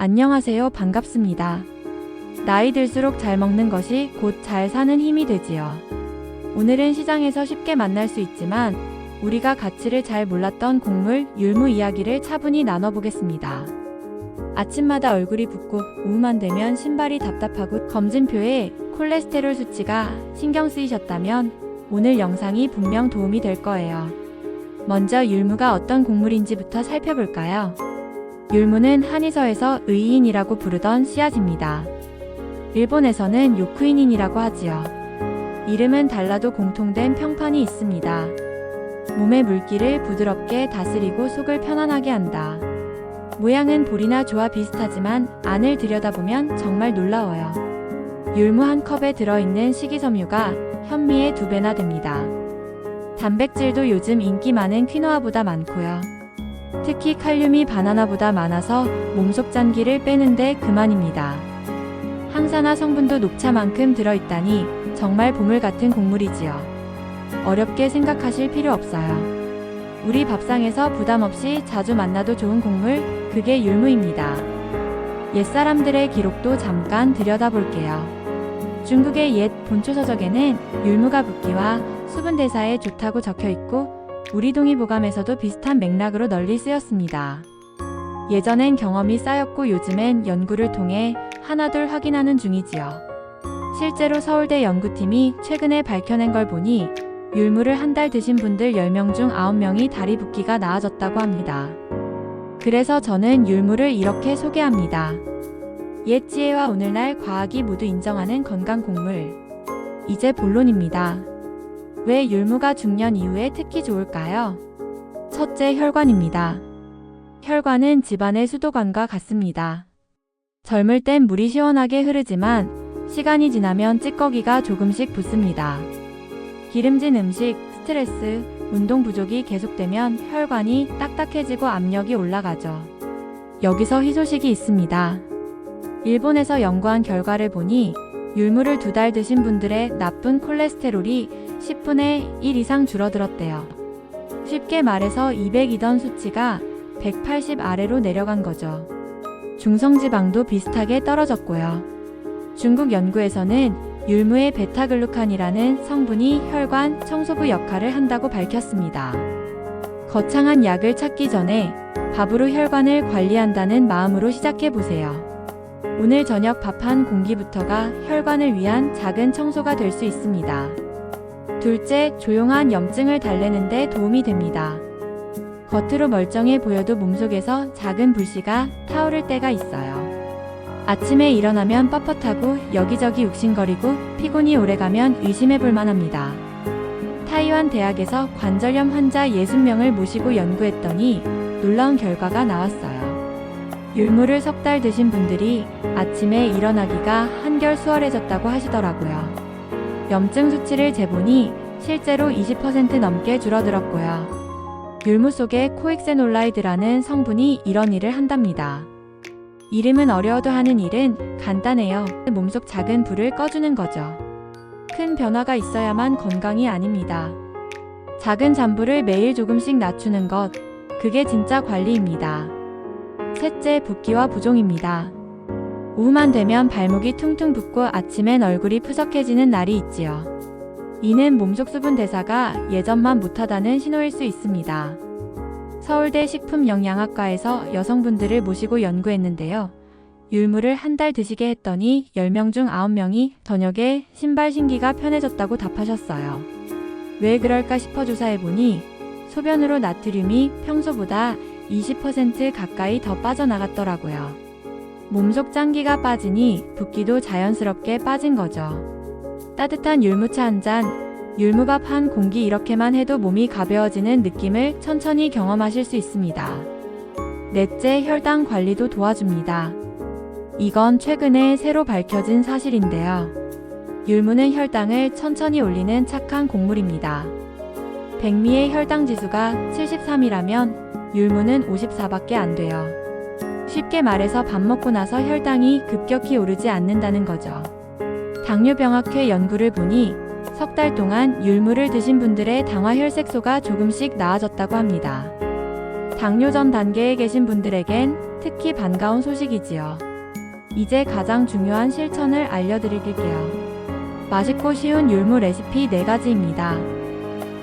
안녕하세요. 반갑습니다. 나이 들수록 잘 먹는 것이 곧 잘 사는 힘이 되지요. 오늘은 시장에서 쉽게 만날 수 있지만 우리가 가치를 잘 몰랐던 곡물, 율무 이야기를 차분히 나눠보겠습니다. 아침마다 얼굴이 붓고 오후만 되면 신발이 답답하고 검진표에 콜레스테롤 수치가 신경 쓰이셨다면 오늘 영상이 분명 도움이 될 거예요. 먼저 율무가 어떤 곡물인지부터 살펴볼까요? 율무는 한의서에서 의인이라고 부르던 씨앗입니다. 일본에서는 요크이닌이라고 하지요. 이름은 달라도 공통된 평판이 있습니다. 몸의 물기를 부드럽게 다스리고 속을 편안하게 한다. 모양은 볼이나 조와 비슷하지만 안을 들여다보면 정말 놀라워요. 율무 한 컵에 들어있는 식이섬유가 현미의 2배나 됩니다. 단백질도 요즘 인기 많은 퀴노아보다 많고요. 특히 칼륨이 바나나보다 많아서 몸속 잔기를 빼는데 그만입니다. 항산화 성분도 녹차만큼 들어있다니 정말 보물 같은 곡물이지요. 어렵게 생각하실 필요 없어요. 우리 밥상에서 부담 없이 자주 만나도 좋은 곡물, 그게 율무입니다. 옛사람들의 기록도 잠깐 들여다볼게요. 중국의 옛 본초서적에는 율무가 붓기와 수분 대사에 좋다고 적혀 있고 우리 동의보감에서도 비슷한 맥락으로 널리 쓰였습니다. 예전엔 경험이 쌓였고 요즘엔 연구를 통해 하나둘 확인하는 중이지요. 실제로 서울대 연구팀이 최근에 밝혀낸 걸 보니 율무를 한 달 드신 분들 10명 중 9명이 다리 붓기가 나아졌다고 합니다. 그래서 저는 율무를 이렇게 소개합니다. 옛 지혜와 오늘날 과학이 모두 인정하는 건강 곡물. 이제 본론입니다. 왜 율무가 중년 이후에 특히 좋을까요? 첫째, 혈관입니다. 혈관은 집안의 수도관과 같습니다. 젊을 땐 물이 시원하게 흐르지만 시간이 지나면 찌꺼기가 조금씩 붙습니다. 기름진 음식, 스트레스, 운동 부족이 계속되면 혈관이 딱딱해지고 압력이 올라가죠. 여기서 희소식이 있습니다. 일본에서 연구한 결과를 보니 율무를 2달 드신 분들의 나쁜 콜레스테롤이 10분의 1 이상 줄어들었대요. 쉽게 말해서 200이던 수치가 180 아래로 내려간 거죠. 중성지방도 비슷하게 떨어졌고요. 중국 연구에서는 율무의 베타글루칸이라는 성분이 혈관 청소부 역할을 한다고 밝혔습니다. 거창한 약을 찾기 전에 밥으로 혈관을 관리한다는 마음으로 시작해보세요. 오늘 저녁 밥 한 공기부터가 혈관을 위한 작은 청소가 될 수 있습니다. 둘째, 조용한 염증을 달래는 데 도움이 됩니다. 겉으로 멀쩡해 보여도 몸속에서 작은 불씨가 타오를 때가 있어요. 아침에 일어나면 뻣뻣하고 여기저기 욱신거리고 피곤이 오래가면 의심해볼 만합니다. 타이완 대학에서 관절염 환자 60명을 모시고 연구했더니 놀라운 결과가 나왔어요. 율무를 3달 드신 분들이 아침에 일어나기가 한결 수월해졌다고 하시더라고요. 염증 수치를 재보니 실제로 20% 넘게 줄어들었고요. 율무 속에 코엑세놀라이드라는 성분이 이런 일을 한답니다. 이름은 어려워도 하는 일은 간단해요. 몸속 작은 불을 꺼주는 거죠. 큰 변화가 있어야만 건강이 아닙니다. 작은 잔불을 매일 조금씩 낮추는 것, 그게 진짜 관리입니다. 셋째, 붓기와 부종입니다. 오후만 되면 발목이 퉁퉁 붓고 아침엔 얼굴이 푸석해지는 날이 있지요. 이는 몸속 수분 대사가 예전만 못하다는 신호일 수 있습니다. 서울대 식품영양학과에서 여성분들을 모시고 연구했는데요. 율무를 한 달 드시게 했더니 10명 중 9명이 저녁에 신발 신기가 편해졌다고 답하셨어요. 왜 그럴까 싶어 조사해보니 소변으로 나트륨이 평소보다 20% 가까이 더 빠져나갔더라고요. 몸속 짠기가 빠지니 붓기도 자연스럽게 빠진 거죠. 따뜻한 율무차 한 잔, 율무밥 한 공기 이렇게만 해도 몸이 가벼워지는 느낌을 천천히 경험하실 수 있습니다. 넷째, 혈당 관리도 도와줍니다. 이건 최근에 새로 밝혀진 사실인데요. 율무는 혈당을 천천히 올리는 착한 곡물입니다. 백미의 혈당 지수가 73이라면 율무는 54밖에 안 돼요. 쉽게 말해서 밥 먹고 나서 혈당이 급격히 오르지 않는다는 거죠. 당뇨병학회 연구를 보니 3달 동안 율무를 드신 분들의 당화 혈색소가 조금씩 나아졌다고 합니다. 당뇨 전 단계에 계신 분들에겐 특히 반가운 소식이지요. 이제 가장 중요한 실천을 알려드릴게요. 맛있고 쉬운 율무 레시피 4가지입니다.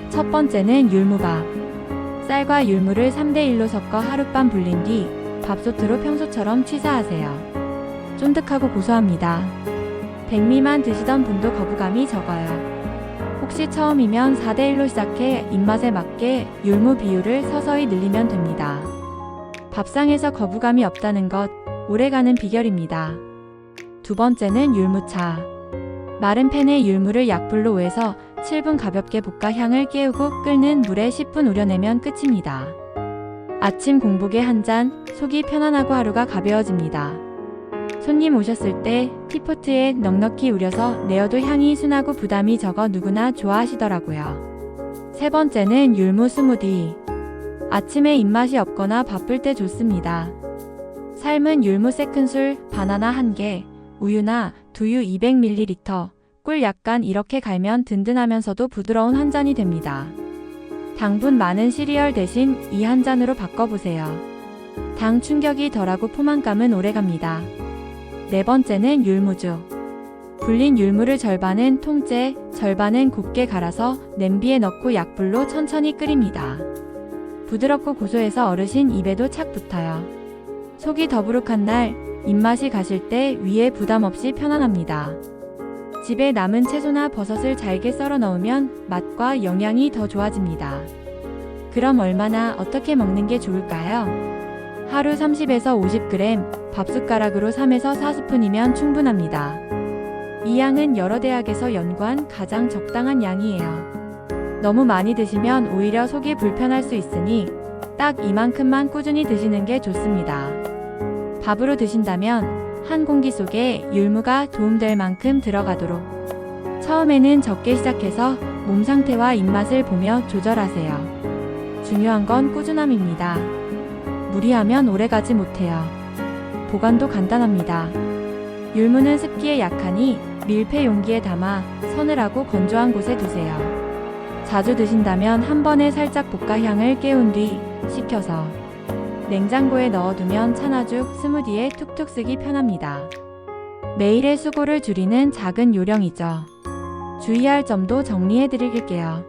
첫 번째는 율무밥. 쌀과 율무를 3대1로 섞어 하룻밤 불린 뒤 밥솥으로 평소처럼 취사하세요. 쫀득하고 고소합니다. 백미만 드시던 분도 거부감이 적어요. 혹시 처음이면 4대1로 시작해 입맛에 맞게 율무 비율을 서서히 늘리면 됩니다. 밥상에서 거부감이 없다는 것, 오래가는 비결입니다. 두 번째는 율무차. 마른 팬에 율무를 약불로 오해서 7분 가볍게 볶아 향을 깨우고 끓는 물에 10분 우려내면 끝입니다. 아침 공복에 한 잔, 속이 편안하고 하루가 가벼워집니다. 손님 오셨을 때 티포트에 넉넉히 우려서 내어도 향이 순하고 부담이 적어 누구나 좋아하시더라고요. 세 번째는 율무 스무디. 아침에 입맛이 없거나 바쁠 때 좋습니다. 삶은 율무 세큰술, 바나나 1개, 우유나 두유 200ml, 꿀 약간 이렇게 갈면 든든하면서도 부드러운 한 잔이 됩니다. 당분 많은 시리얼 대신 이 한 잔으로 바꿔보세요. 당 충격이 덜하고 포만감은 오래갑니다. 네 번째는 율무주. 불린 율무를 절반은 통째, 절반은 곱게 갈아서 냄비에 넣고 약불로 천천히 끓입니다. 부드럽고 고소해서 어르신 입에도 착 붙어요. 속이 더부룩한 날, 입맛이 가실 때 위에 부담 없이 편안합니다. 집에 남은 채소나 버섯을 잘게 썰어 넣으면 맛과 영양이 더 좋아집니다. 그럼 얼마나 어떻게 먹는 게 좋을까요? 하루 30에서 50g, 밥숟가락으로 3에서 4스푼이면 충분합니다. 이 양은 여러 대학에서 연구한 가장 적당한 양이에요. 너무 많이 드시면 오히려 속이 불편할 수 있으니 딱 이만큼만 꾸준히 드시는 게 좋습니다. 밥으로 드신다면 한 공기 속에 율무가 도움될 만큼 들어가도록 처음에는 적게 시작해서 몸 상태와 입맛을 보며 조절하세요. 중요한 건 꾸준함입니다. 무리하면 오래가지 못해요. 보관도 간단합니다. 율무는 습기에 약하니 밀폐 용기에 담아 서늘하고 건조한 곳에 두세요. 자주 드신다면 한 번에 살짝 볶아 향을 깨운 뒤 식혀서 냉장고에 넣어두면 차나죽, 스무디에 툭툭 쓰기 편합니다. 매일의 수고를 줄이는 작은 요령이죠. 주의할 점도 정리해드릴게요.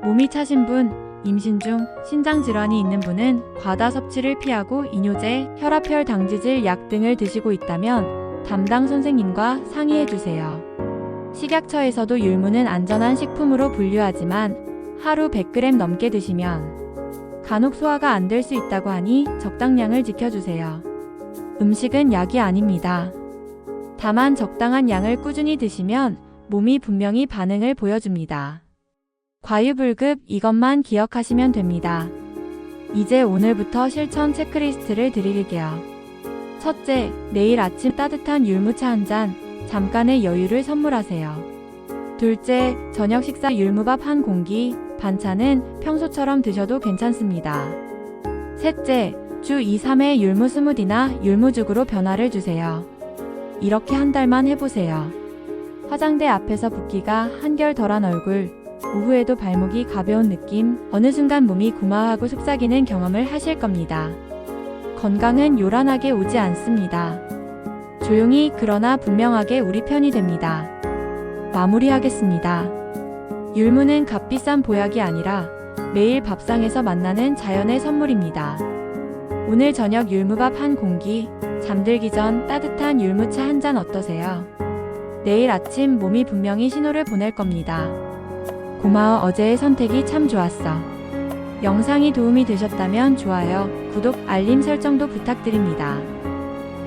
몸이 차신 분, 임신 중, 신장 질환이 있는 분은 과다 섭취를 피하고 이뇨제, 혈압혈 당지질 약 등을 드시고 있다면 담당 선생님과 상의해주세요. 식약처에서도 율무는 안전한 식품으로 분류하지만 하루 100g 넘게 드시면 간혹 소화가 안 될 수 있다고 하니 적당량을 지켜주세요. 음식은 약이 아닙니다. 다만 적당한 양을 꾸준히 드시면 몸이 분명히 반응을 보여줍니다. 과유불급 이것만 기억하시면 됩니다. 이제 오늘부터 실천 체크리스트를 드릴게요. 첫째, 내일 아침 따뜻한 율무차 한 잔, 잠깐의 여유를 선물하세요. 둘째, 저녁 식사 율무밥 한 공기, 반찬은 평소처럼 드셔도 괜찮습니다. 셋째, 주 2-3회 율무 스무디나 율무죽으로 변화를 주세요. 이렇게 한 달만 해보세요. 화장대 앞에서 붓기가 한결 덜한 얼굴, 오후에도 발목이 가벼운 느낌, 어느 순간 몸이 고마워하고 속삭이는 경험을 하실 겁니다. 건강은 요란하게 오지 않습니다. 조용히 그러나 분명하게 우리 편이 됩니다. 마무리하겠습니다. 율무는 값비싼 보약이 아니라 매일 밥상에서 만나는 자연의 선물입니다. 오늘 저녁 율무밥 한 공기, 잠들기 전 따뜻한 율무차 한 잔 어떠세요? 내일 아침 몸이 분명히 신호를 보낼 겁니다. 고마워, 어제의 선택이 참 좋았어. 영상이 도움이 되셨다면 좋아요, 구독, 알림 설정도 부탁드립니다.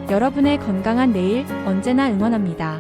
여러분의 건강한 내일 언제나 응원합니다.